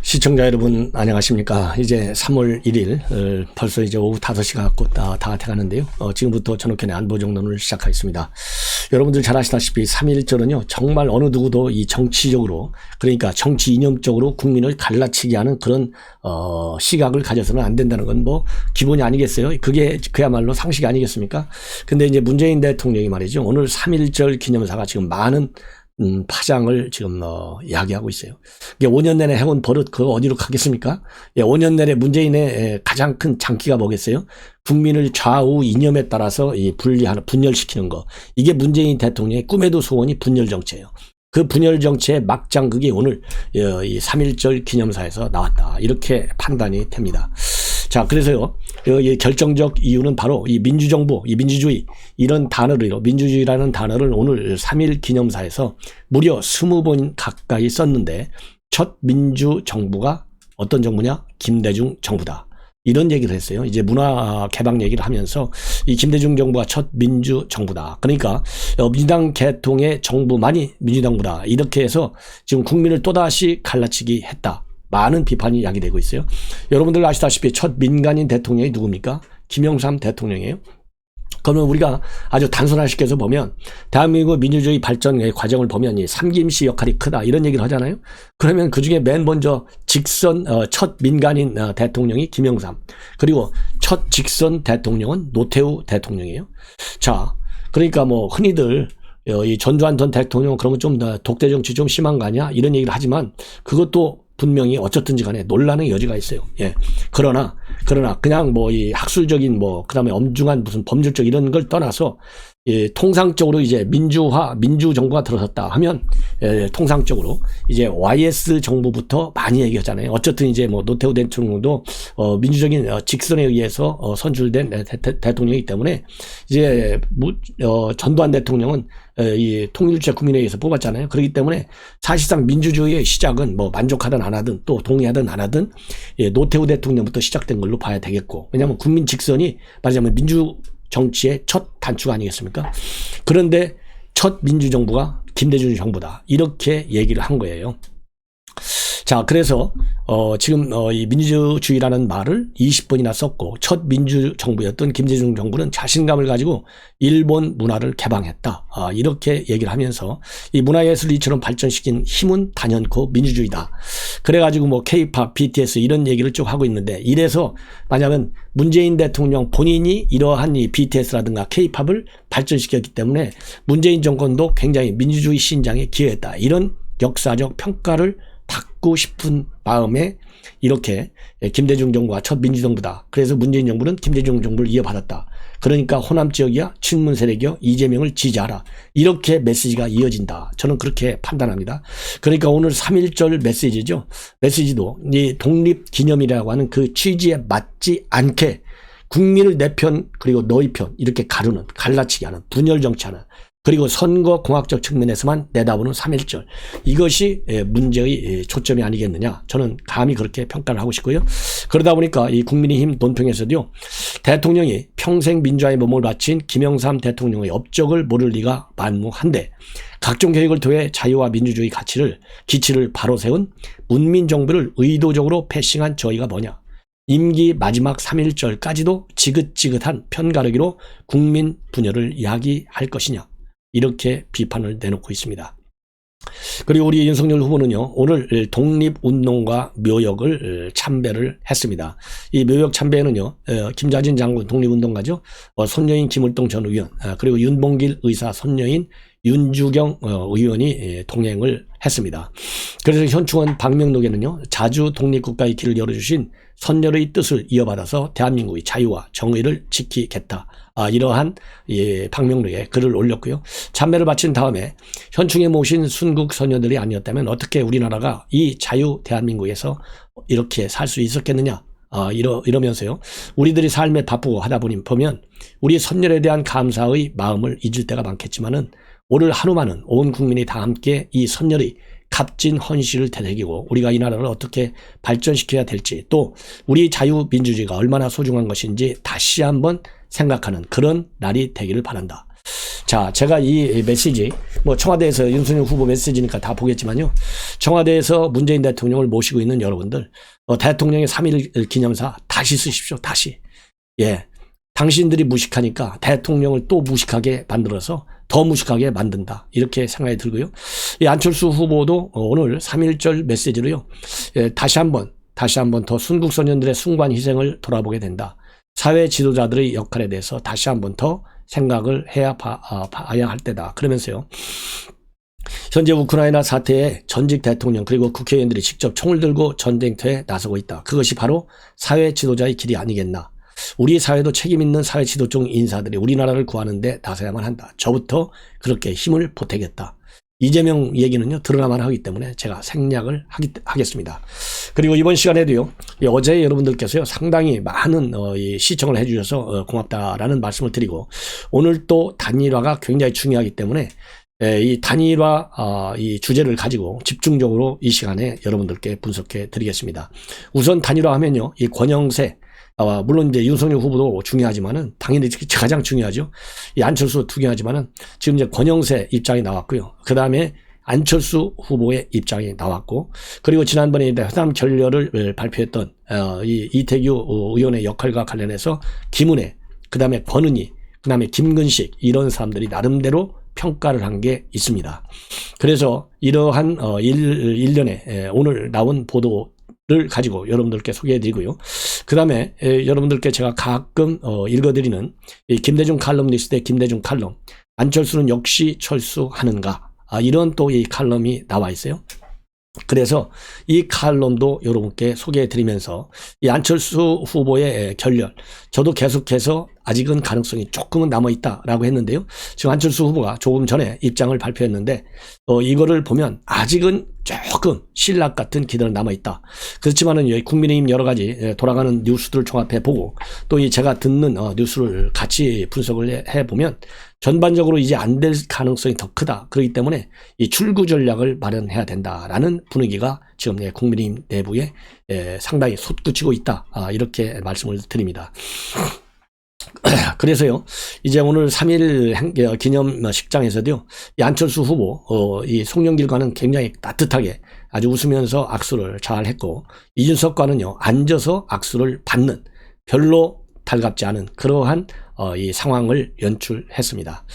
시청자 여러분 안녕하십니까. 이제 3월 1일 벌써 이제 오후 5시가 곧 다 돼가는데요. 지금부터 전옥현의 안보정론을 시작하겠습니다. 여러분들 잘 아시다시피 3.1절은요 정말 어느 누구도 이 정치적으로, 그러니까 정치 이념적으로 국민을 갈라치게 하는 그런 시각을 가져서는 안 된다는 건 뭐 기본이 아니겠어요. 그게 그야말로 상식이 아니겠습니까. 근데 이제 문재인 대통령이 말이죠, 오늘 3.1절 기념사가 지금 많은 파장을 지금 이야기하고 있어요. 이게 5년 내내 해온 버릇 그거 어디로 가겠습니까? 5년 내내 문재인의 가장 큰 장기가 뭐겠어요? 국민을 좌우 이념에 따라서 분리하는, 분열시키는 거. 이게 문재인 대통령의 꿈에도 소원이 분열 정치예요. 그 분열 정치의 막장극이 오늘 이 3.1절 기념사에서 나왔다, 이렇게 판단이 됩니다. 자, 그래서요, 결정적 이유는 바로 이 민주정부, 이 민주주의, 이런 단어를, 민주주의라는 단어를 오늘 3.1 기념사에서 무려 20번 가까이 썼는데, 첫 민주정부가 어떤 정부냐? 김대중 정부다, 이런 얘기를 했어요. 이제 문화 개방 얘기를 하면서 이 김대중 정부가 첫 민주정부다. 그러니까 민주당 계통의 정부만이 민주정부다, 이렇게 해서 지금 국민을 또다시 갈라치기 했다, 많은 비판이 야기되고 있어요. 여러분들 아시다시피 첫 민간인 대통령이 누굽니까? 김영삼 대통령이에요. 그러면 우리가 아주 단순화시켜서 보면 대한민국 민주주의 발전의 과정을 보면 이 삼김씨 역할이 크다, 이런 얘기를 하잖아요. 그러면 그중에 맨 먼저 직선 첫 민간인 대통령이 김영삼, 그리고 첫 직선 대통령은 노태우 대통령이에요. 자, 그러니까 뭐 흔히들 이 전두환 전 대통령 그러면 좀 더 독재 정치 좀 심한 거 아니야, 이런 얘기를 하지만 그것도 분명히 어쨌든지 간에 논란의 여지가 있어요. 예. 그러나 그냥 뭐 이 학술적인 그다음에 엄중한 무슨 법률적 이런 걸 떠나서 통상적으로 이제 민주정부가 들어섰다 하면 통상적으로 이제 YS 정부부터 많이 얘기하잖아요. 어쨌든 이제 뭐 노태우 대통령도 민주적인 직선에 의해서 선출된 대통령이기 때문에 이제 전두환 대통령은 이 통일주체 국민회의에서 뽑았잖아요. 그렇기 때문에 사실상 민주주의의 시작은 뭐 만족하든 안 하든 또 동의하든 안 하든 노태우 대통령부터 시작된 걸로 봐야 되겠고, 왜냐하면 국민 직선이 말하자면 민주 정치의 첫 단추가 아니겠습니까? 그런데 첫 민주정부가 김대중 정부다, 이렇게 얘기를 한 거예요. 자, 그래서 지금 이 민주주의라는 말을 20번이나 썼고, 첫 민주정부였던 김대중 정부는 자신감을 가지고 일본 문화를 개방했다, 이렇게 얘기를 하면서 이 문화예술을 이처럼 발전시킨 힘은 단연코 민주주의다. 그래가지고 뭐 K-팝, BTS 이런 얘기를 쭉 하고 있는데, 이래서 만약은 문재인 대통령 본인이 이러한 이 BTS라든가 K-팝을 발전시켰기 때문에 문재인 정권도 굉장히 민주주의 신장에 기여했다, 이런 역사적 평가를 받고 싶은 마음에 이렇게 김대중 정부가 첫 민주정부다, 그래서 문재인 정부는 김대중 정부를 이어받았다, 그러니까 호남 지역이야 친문 세력이야 이재명을 지지하라, 이렇게 메시지가 이어진다, 저는 그렇게 판단합니다. 그러니까 오늘 3.1절 메시지죠. 메시지도 이 독립기념이라고 하는 그 취지에 맞지 않게 국민을 내 편 그리고 너희 편 이렇게 가르는, 갈라치기 하는, 분열 정치하는, 그리고 선거 공학적 측면에서만 내다보는 3.1절, 이것이 문제의 초점이 아니겠느냐, 저는 감히 그렇게 평가를 하고 싶고요. 그러다 보니까 이 국민의힘 논평에서도요, 대통령이 평생 민주화에 몸을 바친 김영삼 대통령의 업적을 모를 리가 만무한데, 각종 계획을 통해 자유와 민주주의 기치를 바로 세운 문민정부를 의도적으로 패싱한 저희가 뭐냐, 임기 마지막 3.1절까지도 지긋지긋한 편가르기로 국민 분열을 야기할 것이냐, 이렇게 비판을 내놓고 있습니다. 그리고 우리 윤석열 후보는요, 오늘 독립운동가 묘역을 참배를 했습니다. 이 묘역 참배에는요, 김자진 장군 독립운동가죠, 손여인 김을동 전 의원, 그리고 윤봉길 의사 손여인 윤주경 의원이 동행을 했습니다. 그래서 현충원 방명록에는요, 자주 독립국가의 길을 열어주신 선열의 뜻을 이어받아서 대한민국의 자유와 정의를 지키겠다, 이러한 방명록에 글을 올렸고요. 참배를 마친 다음에 현충에 모신 순국 선녀들이 아니었다면 어떻게 우리나라가 이 자유 대한민국에서 이렇게 살 수 있었겠느냐, 이러면서요, 우리들이 삶에 바쁘고 하다 보면 우리 선열에 대한 감사의 마음을 잊을 때가 많겠지만은 오늘 하루만은 온 국민이 다 함께 이 선열의 값진 헌신을 되새기고 우리가 이 나라를 어떻게 발전시켜야 될지, 또 우리 자유민주주의가 얼마나 소중한 것인지 다시 한번 생각하는 그런 날이 되기를 바란다. 자, 제가 이 메시지, 뭐 청와대에서 윤석열 후보 메시지니까 다 보겠지만요. 청와대에서 문재인 대통령을 모시고 있는 여러분들, 대통령의 3.1 기념사 다시 쓰십시오. 다시. 예. 당신들이 무식하니까 대통령을 또 무식하게 만들어서 더 무식하게 만든다. 이렇게 생각이 들고요. 이 안철수 후보도 오늘 3.1절 메시지로요. 예, 다시 한번 더 순국선연들의 숭고한 희생을 돌아보게 된다. 사회 지도자들의 역할에 대해서 다시 한번 더 생각을 해야 봐야 할 때다. 그러면서요. 현재 우크라이나 사태에 전직 대통령 그리고 국회의원들이 직접 총을 들고 전쟁터에 나서고 있다. 그것이 바로 사회 지도자의 길이 아니겠나. 우리 사회도 책임 있는 사회 지도적 인사들이 우리나라를 구하는 데 나서야만 한다. 저부터 그렇게 힘을 보태겠다. 이재명 얘기는요, 드러나만 하기 때문에 제가 생략을 하겠습니다. 그리고 이번 시간에도요, 어제 여러분들께서요, 상당히 많은 시청을 해주셔서 고맙다라는 말씀을 드리고, 오늘 또 단일화가 굉장히 중요하기 때문에 이 단일화 이 주제를 가지고 집중적으로 이 시간에 여러분들께 분석해 드리겠습니다. 우선 단일화 하면요, 이 권영세, 물론 이제 윤석열 후보도 중요하지만은 당연히 가장 중요하죠. 이 안철수 중요하지만은 지금 이제 권영세 입장이 나왔고요. 그 다음에 안철수 후보의 입장이 나왔고, 그리고 지난번에 이제 회담 결렬을 발표했던 이 이태규 의원의 역할과 관련해서 김은혜, 그 다음에 권은희, 그 다음에 김근식 이런 사람들이 나름대로 평가를 한 게 있습니다. 그래서 이러한 일련의 오늘 나온 보도를 가지고 여러분들께 소개해드리고요. 그 다음에 여러분들께 제가 가끔 읽어드리는 김대중 칼럼니스트의 김대중 칼럼, 안철수는 역시 철수하는가, 이런 또 이 칼럼이 나와 있어요. 그래서 이 칼럼도 여러분께 소개해드리면서 이 안철수 후보의 결렬, 저도 계속해서 아직은 가능성이 조금은 남아있다라고 했는데요. 지금 안철수 후보가 조금 전에 입장을 발표했는데 이거를 보면 아직은 조금 신락 같은 기대는 남아있다. 그렇지만은 국민의힘 여러 가지 돌아가는 뉴스들을 종합해 보고 또 이 제가 듣는 뉴스를 같이 분석을 해보면 전반적으로 이제 안 될 가능성이 더 크다. 그렇기 때문에 이 출구 전략을 마련해야 된다라는 분위기가 지금 국민의힘 내부에 상당히 솟구치고 있다. 이렇게 말씀을 드립니다. 그래서요, 이제 오늘 3.1 기념 식장에서도요, 이 안철수 후보, 이 송영길과는 굉장히 따뜻하게 아주 웃으면서 악수를 잘 했고, 이준석과는요, 앉아서 악수를 받는 별로 달갑지 않은 그러한 이 상황을 연출했습니다.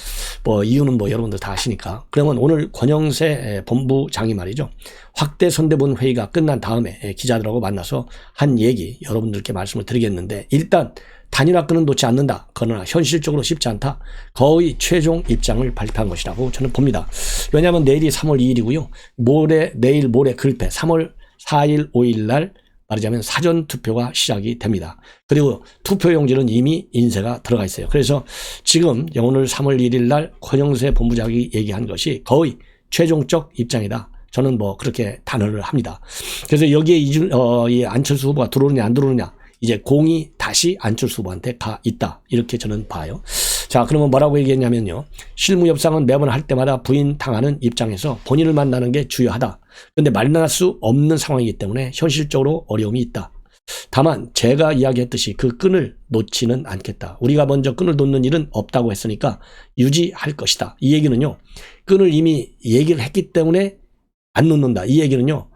이유는 여러분들 다 아시니까. 그러면 오늘 권영세 본부장이 말이죠. 확대 선대본 회의가 끝난 다음에 기자들하고 만나서 한 얘기 여러분들께 말씀을 드리겠는데, 일단 단일화권은 놓지 않는다. 그러나 현실적으로 쉽지 않다. 거의 최종 입장을 발표한 것이라고 저는 봅니다. 왜냐하면 내일이 3월 2일이고요. 내일 모레 글패 3월 4일 5일 날 말하자면 사전 투표가 시작이 됩니다. 그리고 투표용지는 이미 인쇄가 들어가 있어요. 그래서 지금 오늘 3월 1일 날 권영세 본부장이 얘기한 것이 거의 최종적 입장이다. 저는 그렇게 단언을 합니다. 그래서 여기에 이 안철수 후보가 들어오느냐 안 들어오느냐, 이제 공이 다시 안철수 후보한테 가 있다. 이렇게 저는 봐요. 자, 그러면 뭐라고 얘기했냐면요. 실무협상은 매번 할 때마다 부인 당하는 입장에서 본인을 만나는 게 주요하다. 그런데 만날 수 없는 상황이기 때문에 현실적으로 어려움이 있다. 다만 제가 이야기했듯이 그 끈을 놓지는 않겠다. 우리가 먼저 끈을 놓는 일은 없다고 했으니까 유지할 것이다. 이 얘기는요. 끈을 이미 얘기를 했기 때문에 안 놓는다. 이 얘기는요.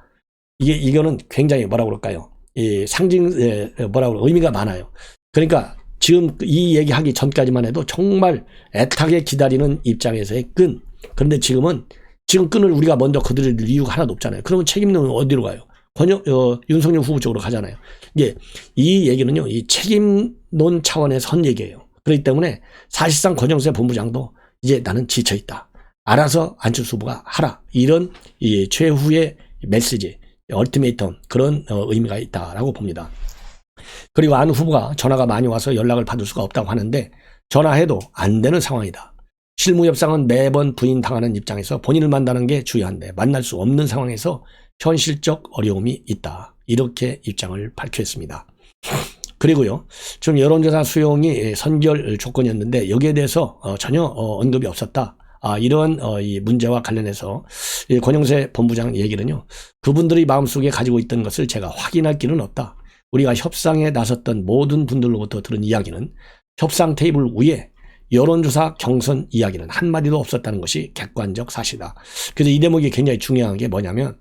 이거는 굉장히 뭐라고 그럴까요? 의미가 많아요. 그러니까 지금 이 얘기하기 전까지만 해도 정말 애타게 기다리는 입장에서의 끈. 그런데 지금 끈을 우리가 먼저 거두릴 이유가 하나도 없잖아요. 그러면 책임론은 어디로 가요? 윤석열 후보 쪽으로 가잖아요. 이 얘기는요, 이 책임론 차원에서 한 얘기예요. 그렇기 때문에 사실상 권영세 본부장도 이제 나는 지쳐있다. 알아서 안철수 후보가 하라. 이런 이 최후의 메시지, 얼티메이텀, 그런 의미가 있다라고 봅니다. 그리고 안 후보가 전화가 많이 와서 연락을 받을 수가 없다고 하는데 전화해도 안 되는 상황이다. 실무협상은 매번 부인당하는 입장에서 본인을 만나는 게 중요한데 만날 수 없는 상황에서 현실적 어려움이 있다. 이렇게 입장을 밝혔습니다. 그리고요, 지금 여론조사 수용이 선결 조건이었는데 여기에 대해서 전혀 언급이 없었다. 이런 이 문제와 관련해서 권영세 본부장 얘기는요, 그분들이 마음속에 가지고 있던 것을 제가 확인할 길은 없다. 우리가 협상에 나섰던 모든 분들로부터 들은 이야기는 협상 테이블 위에 여론조사 경선 이야기는 한마디도 없었다는 것이 객관적 사실이다. 그래서 이 대목이 굉장히 중요한 게 뭐냐면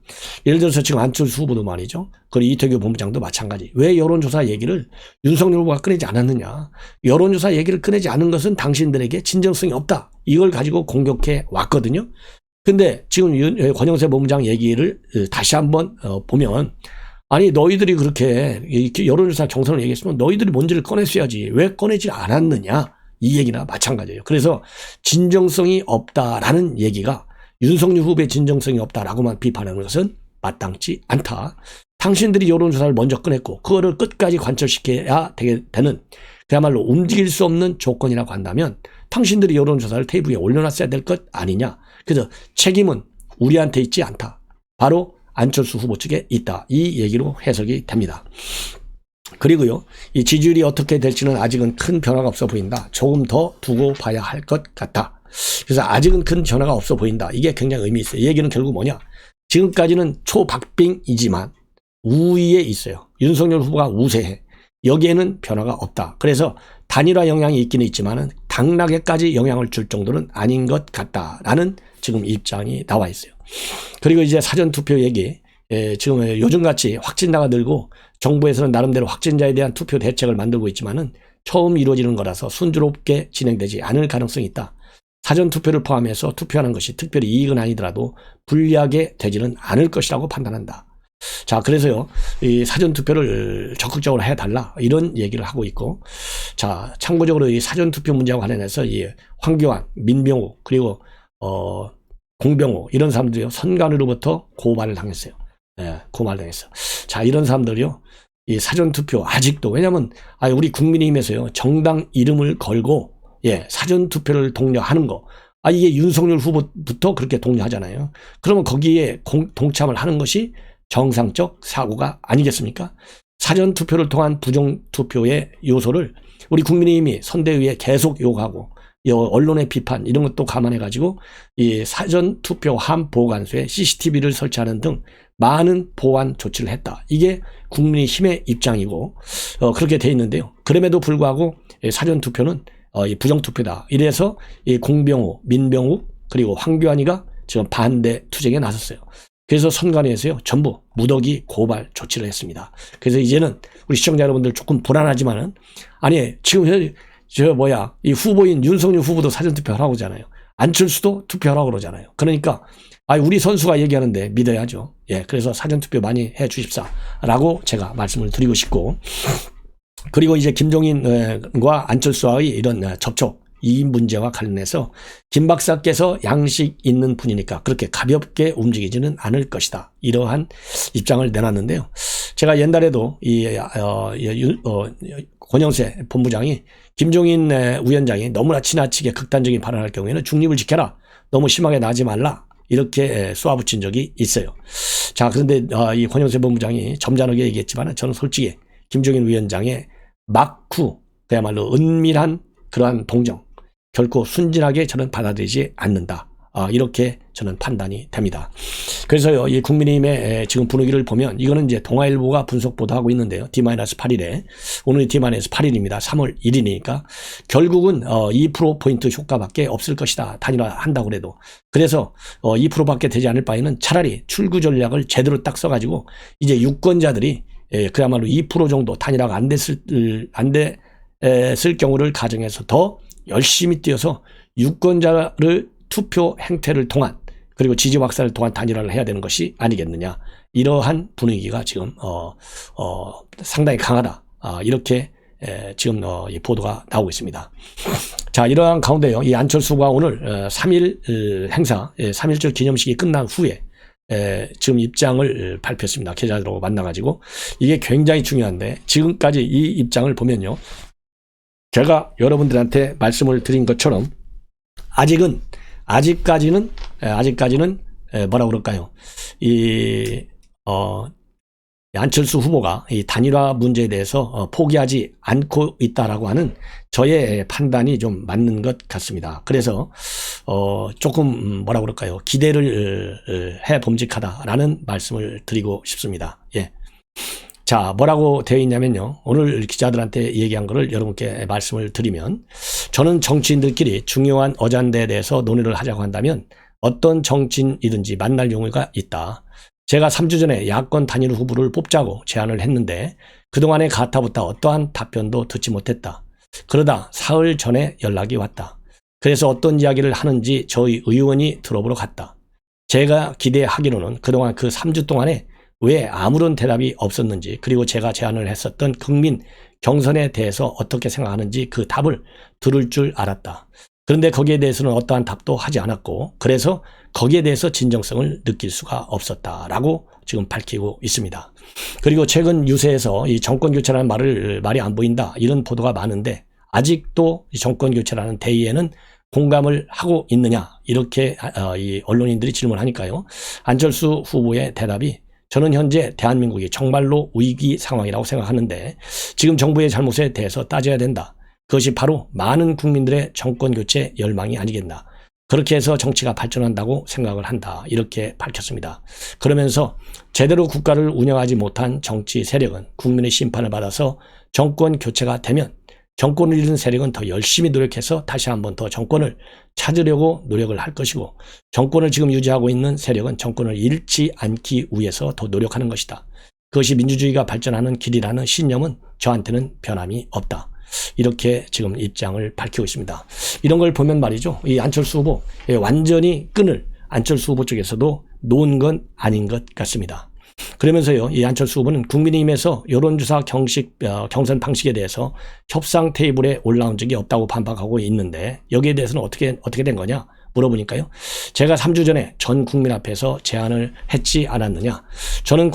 예를 들어서 지금 안철수 후보도 말이죠. 그리고 이태규 본부장도 마찬가지. 왜 여론조사 얘기를 윤석열 후보가 꺼내지 않았느냐. 여론조사 얘기를 꺼내지 않은 것은 당신들에게 진정성이 없다. 이걸 가지고 공격해 왔거든요. 근데 지금 권영세 본부장 얘기를 다시 한번 보면 아니 너희들이 그렇게 여론조사 경선을 얘기했으면 너희들이 뭔지를 꺼냈어야지. 왜 꺼내지 않았느냐. 이 얘기나 마찬가지예요. 그래서 진정성이 없다라는 얘기가 윤석열 후보의 진정성이 없다라고만 비판하는 것은 마땅치 않다. 당신들이 여론조사를 먼저 꺼냈고 그거를 끝까지 관철시켜야 되는 그야말로 움직일 수 없는 조건이라고 한다면 당신들이 여론조사를 테이블 위에 올려놨어야 될 것 아니냐. 그래서 책임은 우리한테 있지 않다. 바로 안철수 후보 측에 있다. 이 얘기로 해석이 됩니다. 그리고요, 이 지지율이 어떻게 될지는 아직은 큰 변화가 없어 보인다. 조금 더 두고 봐야 할 것 같다. 그래서 아직은 큰 변화가 없어 보인다. 이게 굉장히 의미 있어요. 이 얘기는 결국 뭐냐. 지금까지는 초박빙이지만 우위에 있어요. 윤석열 후보가 우세해. 여기에는 변화가 없다. 그래서 단일화 영향이 있기는 있지만은 당락에까지 영향을 줄 정도는 아닌 것 같다라는 지금 입장이 나와 있어요. 그리고 이제 사전투표 얘기. 지금 요즘같이 확진자가 늘고 정부에서는 나름대로 확진자에 대한 투표 대책을 만들고 있지만은 처음 이루어지는 거라서 순조롭게 진행되지 않을 가능성이 있다. 사전투표를 포함해서 투표하는 것이 특별히 이익은 아니더라도 불리하게 되지는 않을 것이라고 판단한다. 자, 그래서요, 이 사전투표를 적극적으로 해달라. 이런 얘기를 하고 있고, 자, 참고적으로 이 사전투표 문제와 관련해서 이 황교안, 민병호, 그리고, 공병호, 이런 사람들이요, 선관위로부터 고발을 당했어요. 예, 고발을 당했어요. 자, 이런 사람들이요, 이 사전투표 아직도, 왜냐면, 우리 국민의힘에서요, 정당 이름을 걸고, 예, 사전투표를 독려하는 거. 이게 윤석열 후보부터 그렇게 독려하잖아요. 그러면 거기에 동참을 하는 것이 정상적 사고가 아니겠습니까? 사전투표를 통한 부정투표의 요소를 우리 국민의힘이 선대위에 계속 요구하고 언론의 비판 이런 것도 감안해가지고 이 사전투표함 보관소에 CCTV를 설치하는 등 많은 보완 조치를 했다. 이게 국민의힘의 입장이고 그렇게 돼 있는데요. 그럼에도 불구하고 사전투표는 부정투표다. 이래서 이 공병호, 민병욱 그리고 황교안이가 지금 반대 투쟁에 나섰어요. 그래서 선관위에서요, 전부 무더기 고발 조치를 했습니다. 그래서 이제는 우리 시청자 여러분들 조금 불안하지만은, 지금 이 후보인 윤석열 후보도 사전투표하라고 그러잖아요. 안철수도 투표하라고 그러잖아요. 그러니까, 우리 선수가 얘기하는데 믿어야죠. 예, 그래서 사전투표 많이 해 주십사라고 제가 말씀을 드리고 싶고, 그리고 이제 김종인과 안철수와의 이런 접촉, 이 문제와 관련해서 김 박사께서 양식 있는 분이니까 그렇게 가볍게 움직이지는 않을 것이다. 이러한 입장을 내놨는데요. 제가 옛날에도 권영세 본부장이 김종인 위원장이 너무나 지나치게 극단적인 발언할 경우에는 중립을 지켜라. 너무 심하게 나지 말라. 이렇게 쏘아붙인 적이 있어요. 자, 그런데 이 권영세 본부장이 점잖게 얘기했지만 저는 솔직히 김종인 위원장의 막후 그야말로 은밀한 그러한 동정 결코 순진하게 저는 받아들이지 않는다. 이렇게 저는 판단이 됩니다. 그래서요, 이 국민의힘의 지금 분위기를 보면 이거는 이제 동아일보가 분석 보도하고 있는데요. D-8일에 오늘이 D-8일입니다. 3월 1일이니까 결국은 2%포인트 효과밖에 없을 것이다. 단일화 한다고 그래도. 그래서 2%밖에 되지 않을 바에는 차라리 출구 전략을 제대로 딱 써가지고 이제 유권자들이 그야말로 2% 정도 단일화가 안 됐을 경우를 가정해서 더 열심히 뛰어서 유권자를 투표 행태를 통한 그리고 지지 확산을 통한 단일화를 해야 되는 것이 아니겠느냐. 이러한 분위기가 지금 상당히 강하다. 이렇게 지금 이 보도가 나오고 있습니다. 자, 이러한 가운데요. 이 안철수가 오늘 3일 행사, 3.1절 기념식이 끝난 후에 지금 입장을 발표했습니다. 기자들하고 만나가지고. 이게 굉장히 중요한데 지금까지 이 입장을 보면요. 제가 여러분들한테 말씀을 드린 것처럼 아직까지는 뭐라 그럴까요? 안철수 후보가 이 단일화 문제에 대해서 포기하지 않고 있다라고 하는 저의 판단이 좀 맞는 것 같습니다. 그래서 조금 뭐라 그럴까요? 기대를 해 봄직하다라는 말씀을 드리고 싶습니다. 예. 자, 뭐라고 되어 있냐면요. 오늘 기자들한테 얘기한 거를 여러분께 말씀을 드리면, 저는 정치인들끼리 중요한 어잔대에 대해서 논의를 하자고 한다면 어떤 정치인이든지 만날 용의가 있다. 제가 3주 전에 야권 단일 후보를 뽑자고 제안을 했는데 그동안의 가타부터 어떠한 답변도 듣지 못했다. 그러다 사흘 전에 연락이 왔다. 그래서 어떤 이야기를 하는지 저희 의원이 들어보러 갔다. 제가 기대하기로는 그동안 그 3주 동안에 왜 아무런 대답이 없었는지, 그리고 제가 제안을 했었던 국민 경선에 대해서 어떻게 생각하는지 그 답을 들을 줄 알았다. 그런데 거기에 대해서는 어떠한 답도 하지 않았고, 그래서 거기에 대해서 진정성을 느낄 수가 없었다라고 지금 밝히고 있습니다. 그리고 최근 유세에서 이 정권 교체라는 말이 안 보인다, 이런 보도가 많은데 아직도 이 정권 교체라는 대의에는 공감을 하고 있느냐, 이렇게 이 언론인들이 질문하니까요. 안철수 후보의 대답이, 저는 현재 대한민국이 정말로 위기 상황이라고 생각하는데 지금 정부의 잘못에 대해서 따져야 된다. 그것이 바로 많은 국민들의 정권 교체 열망이 아니겠나. 그렇게 해서 정치가 발전한다고 생각을 한다. 이렇게 밝혔습니다. 그러면서 제대로 국가를 운영하지 못한 정치 세력은 국민의 심판을 받아서 정권 교체가 되면 정권을 잃은 세력은 더 열심히 노력해서 다시 한번 더 정권을 찾으려고 노력을 할 것이고, 정권을 지금 유지하고 있는 세력은 정권을 잃지 않기 위해서 더 노력하는 것이다. 그것이 민주주의가 발전하는 길이라는 신념은 저한테는 변함이 없다. 이렇게 지금 입장을 밝히고 있습니다. 이런 걸 보면 말이죠, 이 안철수 후보 완전히 끈을 안철수 후보 쪽에서도 놓은 건 아닌 것 같습니다. 그러면서요, 이 안철수 후보는 국민의힘에서 여론조사 경선 방식에 대해서 협상 테이블에 올라온 적이 없다고 반박하고 있는데, 여기에 대해서는 어떻게 된 거냐 물어보니까요, 제가 3주 전에 전 국민 앞에서 제안을 했지 않았느냐. 저는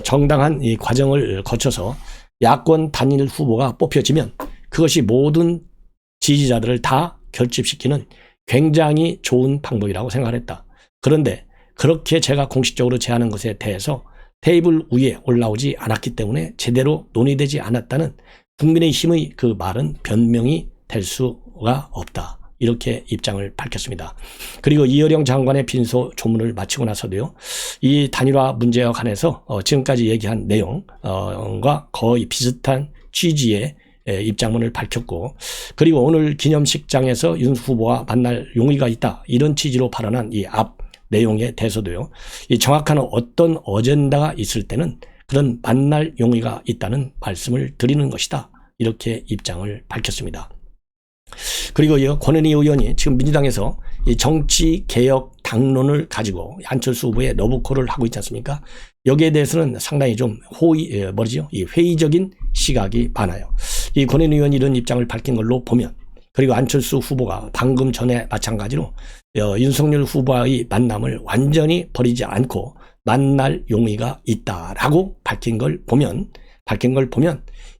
정당한 이 과정을 거쳐서 야권 단일 후보가 뽑혀지면 그것이 모든 지지자들을 다 결집시키는 굉장히 좋은 방법이라고 생각했다. 그런데 그렇게 제가 공식적으로 제안한 것에 대해서 테이블 위에 올라오지 않았기 때문에 제대로 논의되지 않았다는 국민의힘의 그 말은 변명이 될 수가 없다. 이렇게 입장을 밝혔습니다. 그리고 이어령 장관의 빈소 조문을 마치고 나서도요, 이 단일화 문제와 관해서 지금까지 얘기한 내용과 거의 비슷한 취지의 입장문을 밝혔고, 그리고 오늘 기념식장에서 윤 후보와 만날 용의가 있다, 이런 취지로 발언한 이 앞 내용에 대해서도요, 이 정확한 어떤 어젠다가 있을 때는 그런 만날 용의가 있다는 말씀을 드리는 것이다. 이렇게 입장을 밝혔습니다. 그리고요, 권은희 의원이 지금 민주당에서 이 정치개혁 당론을 가지고 안철수 후보의 러브콜을 하고 있지 않습니까? 여기에 대해서는 상당히 좀 이 회의적인 시각이 많아요. 이 권은희 의원이 이런 입장을 밝힌 걸로 보면, 그리고 안철수 후보가 방금 전에 마찬가지로 윤석열 후보와의 만남을 완전히 버리지 않고 만날 용의가 있다라고 밝힌 걸 보면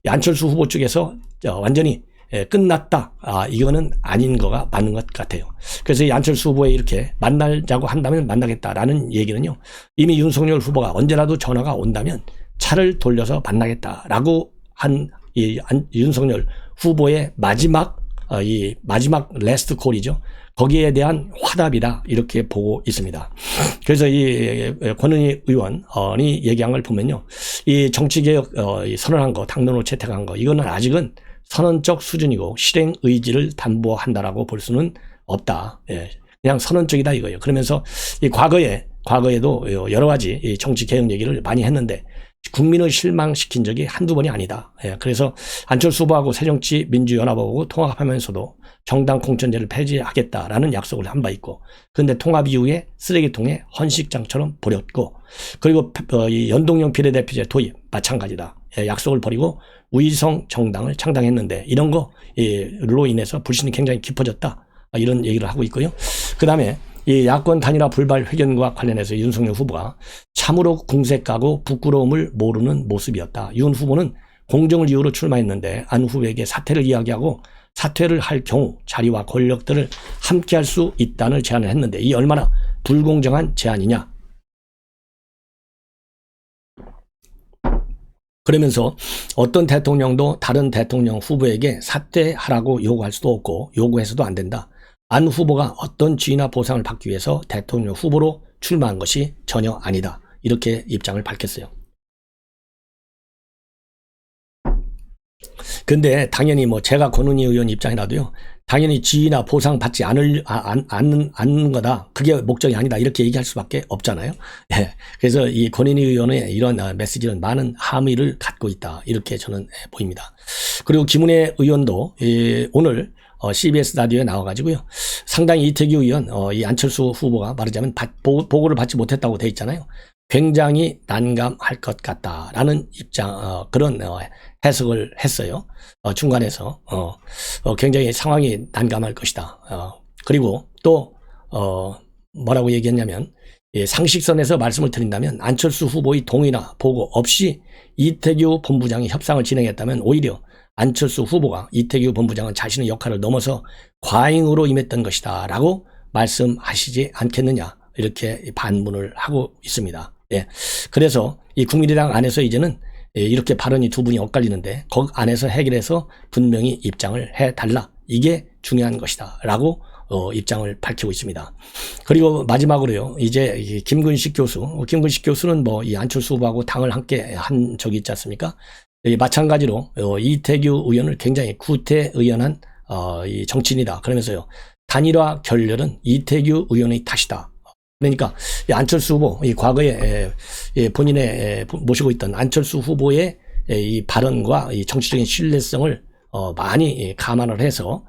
안철수 후보 쪽에서 완전히 끝났다, 이거는 아닌 거가 맞는 것 같아요. 그래서 이 안철수 후보에 이렇게 만나자고 한다면 만나겠다라는 얘기는요, 이미 윤석열 후보가 언제라도 전화가 온다면 차를 돌려서 만나겠다라고 한 이 윤석열 후보의 마지막 레스트 콜이죠. 거기에 대한 화답이다, 이렇게 보고 있습니다. 그래서 이 권은희 의원이 얘기한 걸 보면요, 이 정치개혁 선언한 거, 당론으로 채택한 거, 이거는 아직은 선언적 수준이고 실행 의지를 담보한다라고 볼 수는 없다. 그냥 선언적이다 이거예요. 그러면서 이 과거에도 여러 가지 이 정치개혁 얘기를 많이 했는데 국민을 실망시킨 적이 한두 번이 아니다. 그래서 안철수 후보하고 새정치민주연합하고 통합하면서도 정당 공천제를 폐지하겠다라는 약속을 한 바 있고, 그런데 통합 이후에 쓰레기통에 헌식장처럼 버렸고, 그리고 이 연동형 비례대표제 도입 마찬가지다. 약속을 버리고 위성 정당을 창당했는데 이런 거로 인해서 불신이 굉장히 깊어졌다, 이런 얘기를 하고 있고요. 그 다음에 이 야권 단일화 불발 회견과 관련해서 윤석열 후보가 참으로 궁색하고 부끄러움을 모르는 모습이었다. 윤 후보는 공정을 이유로 출마했는데 안 후보에게 사퇴를 이야기하고 사퇴를 할 경우 자리와 권력들을 함께 할 수 있다는 제안을 했는데, 이 얼마나 불공정한 제안이냐. 그러면서 어떤 대통령도 다른 대통령 후보에게 사퇴하라고 요구할 수도 없고 요구해서도 안 된다. 안 후보가 어떤 지위나 보상을 받기 위해서 대통령 후보로 출마한 것이 전혀 아니다. 이렇게 입장을 밝혔어요. 근데 당연히 뭐 제가 권은희 의원 입장이라도요. 당연히 지위나 보상 받지 않는 거다. 그게 목적이 아니다. 이렇게 얘기할 수밖에 없잖아요. 예. 그래서 이 권은희 의원의 이런 메시지는 많은 함의를 갖고 있다. 이렇게 저는 보입니다. 그리고 김은혜 의원도 오늘 CBS 라디오에 나와가지고요. 상당히 이태규 의원, 이 안철수 후보가 말하자면 보고를 받지 못했다고 돼 있잖아요. 굉장히 난감할 것 같다라는 입장, 그런 해석을 했어요. 중간에서 굉장히 상황이 난감할 것이다. 그리고 또 뭐라고 얘기했냐면 상식선에서 말씀을 드린다면 안철수 후보의 동의나 보고 없이 이태규 본부장이 협상을 진행했다면 오히려 안철수 후보가 이태규 본부장은 자신의 역할을 넘어서 과잉으로 임했던 것이다 라고 말씀하시지 않겠느냐 이렇게 반문을 하고 있습니다. 예. 그래서 이 국민의당 안에서 이제는 이렇게 발언이 두 분이 엇갈리는데 거기 안에서 해결해서 분명히 입장을 해달라. 이게 중요한 것이다 라고 입장을 밝히고 있습니다. 그리고 마지막으로요. 이제 김근식 교수는 뭐 이 안철수 후보하고 당을 함께 한 적이 있지 않습니까? 마찬가지로 이태규 의원을 굉장히 구태의연한 이 정치인이다. 그러면서요. 단일화 결렬은 이태규 의원의 탓이다. 그러니까 안철수 후보, 이 과거에 본인의 모시고 있던 안철수 후보의 이 발언과 이 정치적인 신뢰성을 많이 감안을 해서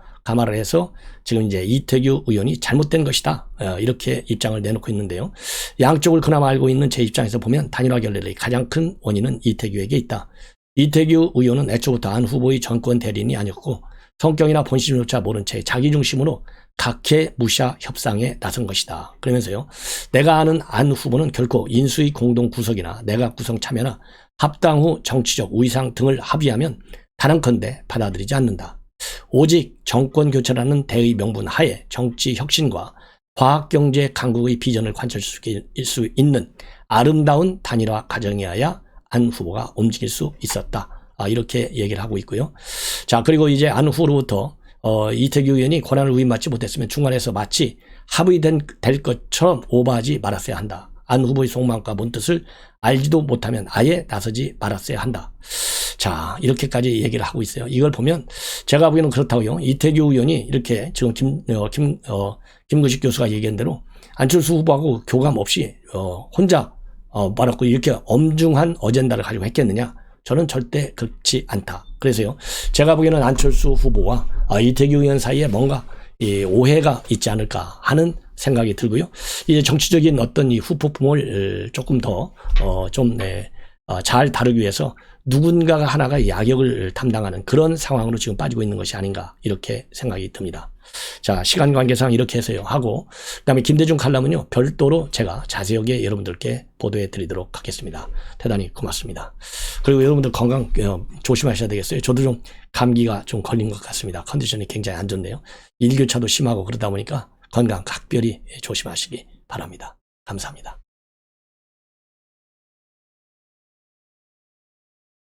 지금 이제 이태규 의원이 잘못된 것이다. 이렇게 입장을 내놓고 있는데요. 양쪽을 그나마 알고 있는 제 입장에서 보면 단일화 결렬의 가장 큰 원인은 이태규에게 있다. 이태규 의원은 애초부터 안 후보의 정권 대리인이 아니었고 성격이나 본심조차 모른 채 자기 중심으로 각계 무샤 협상에 나선 것이다. 그러면서요. 내가 아는 안 후보는 결코 인수위 공동 구석이나 내각 구성 참여나 합당 후 정치적 위상 등을 합의하면 단언컨대 받아들이지 않는다. 오직 정권 교체라는 대의 명분 하에 정치 혁신과 과학경제 강국의 비전을 관철시킬 수 있는 아름다운 단일화 과정이어야 안 후보가 움직일 수 있었다. 이렇게 얘기를 하고 있고요. 자, 그리고 이제 안 후보로부터 이태규 의원이 권한을 위임받지 못했으면 중간에서 마치 합의될 것처럼 오버하지 말았어야 한다. 안 후보의 속마음과 뭔뜻을 알지도 못하면 아예 나서지 말았어야 한다. 자, 이렇게까지 얘기를 하고 있어요. 이걸 보면 제가 보기에는 그렇다고요. 이태규 의원이 이렇게 지금 김근식 교수가 얘기한 대로 안철수 후보하고 교감 없이 혼자 말하고 이렇게 엄중한 어젠다를 가지고 했겠느냐? 저는 절대 그렇지 않다. 그래서요. 제가 보기에는 안철수 후보와 이태규 의원 사이에 뭔가 오해가 있지 않을까 하는 생각이 들고요. 이제 정치적인 어떤 이 후폭풍을 조금 더 잘 다루기 위해서 누군가가 하나가 야격을 담당하는 그런 상황으로 지금 빠지고 있는 것이 아닌가 이렇게 생각이 듭니다. 자, 시간 관계상 이렇게 해서요 하고 그다음에 김대중 칼럼은요 별도로 제가 자세하게 여러분들께 보도해 드리도록 하겠습니다. 대단히 고맙습니다. 그리고 여러분들 건강 조심하셔야 되겠어요. 저도 좀 감기가 좀 걸린 것 같습니다. 컨디션이 굉장히 안 좋네요. 일교차도 심하고 그러다 보니까 건강 각별히 조심하시기 바랍니다. 감사합니다.